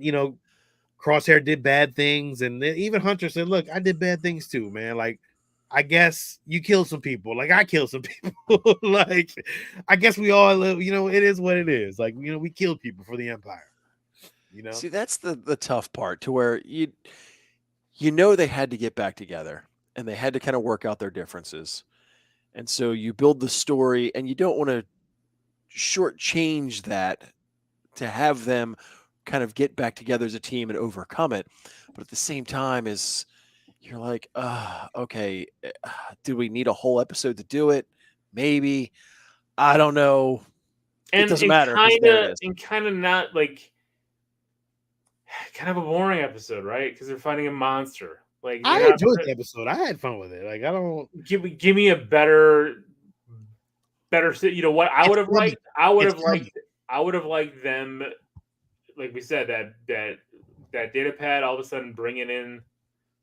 Crosshair did bad things, and even Hunter said, look, I did bad things too, man. Like, I guess you killed some people. Like, I killed some people. Like, I guess we all live, it is what it is. Like, we killed people for the Empire. See, that's the tough part, to where they had to get back together and they had to kind of work out their differences. And so you build the story, and you don't want to shortchange that to have them kind of get back together as a team and overcome it. But at the same time, you're like, okay, do we need a whole episode to do it? Maybe. I don't know. And it doesn't matter. Kind of not like, kind of a boring episode, right? Because they're fighting a monster. Like, I enjoyed the episode. I had fun with it. Like, I don't give me a better. You know what? I would have liked them. Like we said, that data pad all of a sudden bringing in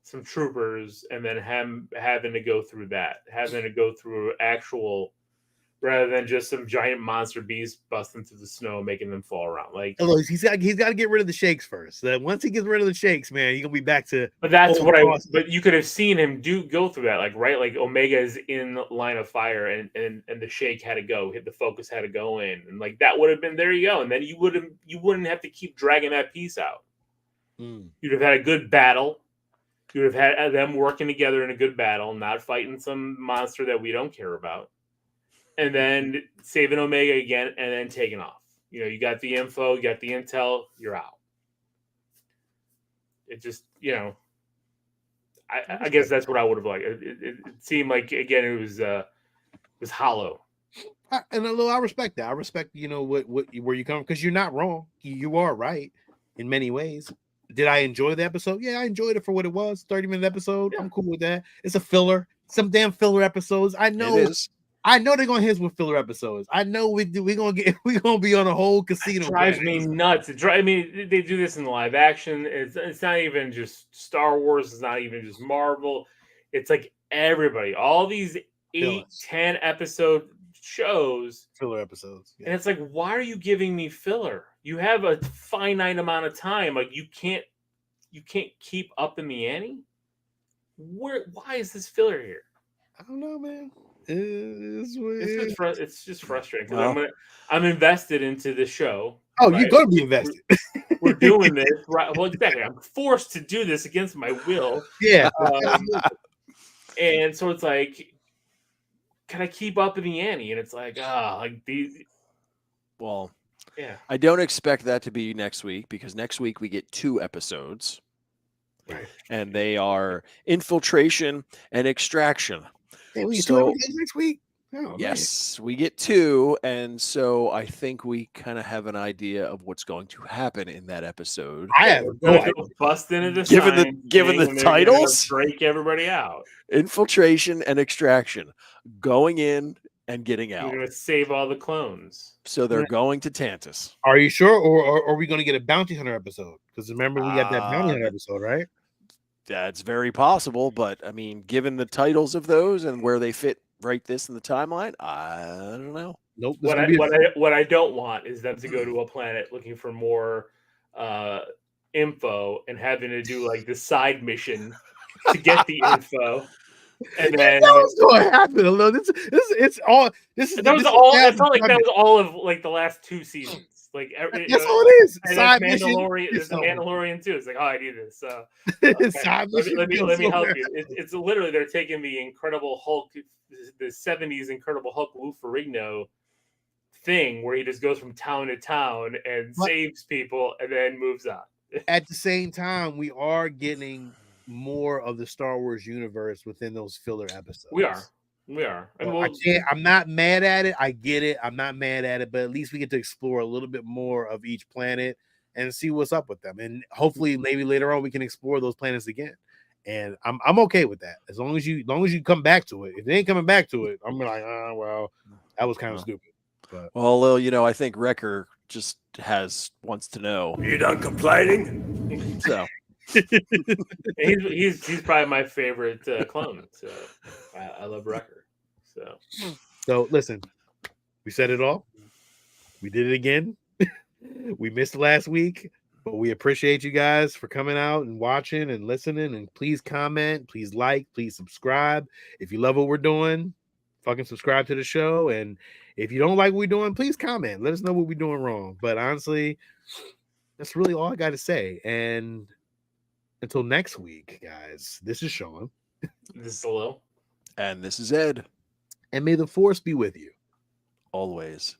some troopers, and then having to go through actual rather than just some giant monster beast busting through the snow, making them fall around. Like, Look, he's got to get rid of the shakes first. Once he gets rid of the shakes, man, he's gonna be back to. but that's old what I. cost. But you could have seen him go through that, like right, like Omega is in line of fire, and the shake had to go, hit the focus had to go in, and like that would have been there you go, and then you wouldn't have to keep dragging that piece out. You'd have had a good battle. You would have had them working together in a good battle, not fighting some monster that we don't care about. And then saving Omega again, and then taking off. You know, you got the info, you got the intel, you're out. It just, you know, I guess that's what I would have liked. It seemed like, again, it was hollow. And I respect that. I respect, you know, where you come, because you're not wrong. You are right in many ways. Did I enjoy the episode? Yeah, I enjoyed it for what it was. 30-minute episode. Yeah. I'm cool with that. It's a filler. Some damn filler episodes. I know. It is. I know they're gonna hit us with filler episodes. I know we're gonna be on a whole casino. It drives me nuts. I mean, they do this in live action. It's not even just Star Wars. It's not even just Marvel. It's like everybody. All these 8-10 episode shows, filler episodes, and it's like, why are you giving me filler? You have a finite amount of time. Like you can't keep up in the ante. Why is this filler here? I don't know, man. It's just frustrating because I'm invested into the show. Oh, right? You're gonna be invested. We're doing this, right? Well, exactly. I'm forced to do this against my will. Yeah. And so it's like, can I keep up in the ante? And it's like, like these. Well, yeah. I don't expect that to be next week, because next week we get 2 episodes. Right. And they are Infiltration and Extraction. Hey, we get 2 episodes next week. Oh, yes, man. We get 2, and so I think we kind of have an idea of what's going to happen in that episode. I have bust into the given the titles, break everybody out. Infiltration and Extraction, going in and getting out. You're going to save all the clones. So they're going to Tantus. Are you sure, or are we going to get a Bounty Hunter episode? Because remember, we got that Bounty Hunter episode, right? That's very possible, but I mean, given the titles of those and where they fit right this in the timeline, I don't know. Nope. What I don't want is them to go to a planet looking for more info and having to do like the side mission to get the info. And then what's going to happen? It's all. It felt like that was all of like the last 2 seasons. Like that's all it is. Side Mandalorian. There's the Mandalorian too. It's like, I need this. Okay. let me help you. It's literally they're taking the Incredible Hulk, the 70s Incredible Hulk Lou Ferrigno thing, where he just goes from town to town and saves people and then moves on. At the same time, we are getting more of the Star Wars universe within those filler episodes. We are. I'm not mad at it. I get it. I'm not mad at it, but at least we get to explore a little bit more of each planet and see what's up with them. And hopefully, maybe later on, we can explore those planets again. And I'm okay with that, as long as you come back to it. If they ain't coming back to it, I'm like, well, that was kind of stupid. But well, you know, I think Wrecker just wants to know. You done complaining? So. he's probably my favorite clone. So I love Wrecker. So listen, we said it all. We did it again. We missed last week, but we appreciate you guys for coming out and watching and listening. And please comment, please like, please subscribe. If you love what we're doing, fucking subscribe to the show. And if you don't like what we're doing, please comment. Let us know what we're doing wrong. But honestly, that's really all I got to say. And until next week, guys, this is Sean. This is Lil. And this is Ed. And may the force be with you. Always.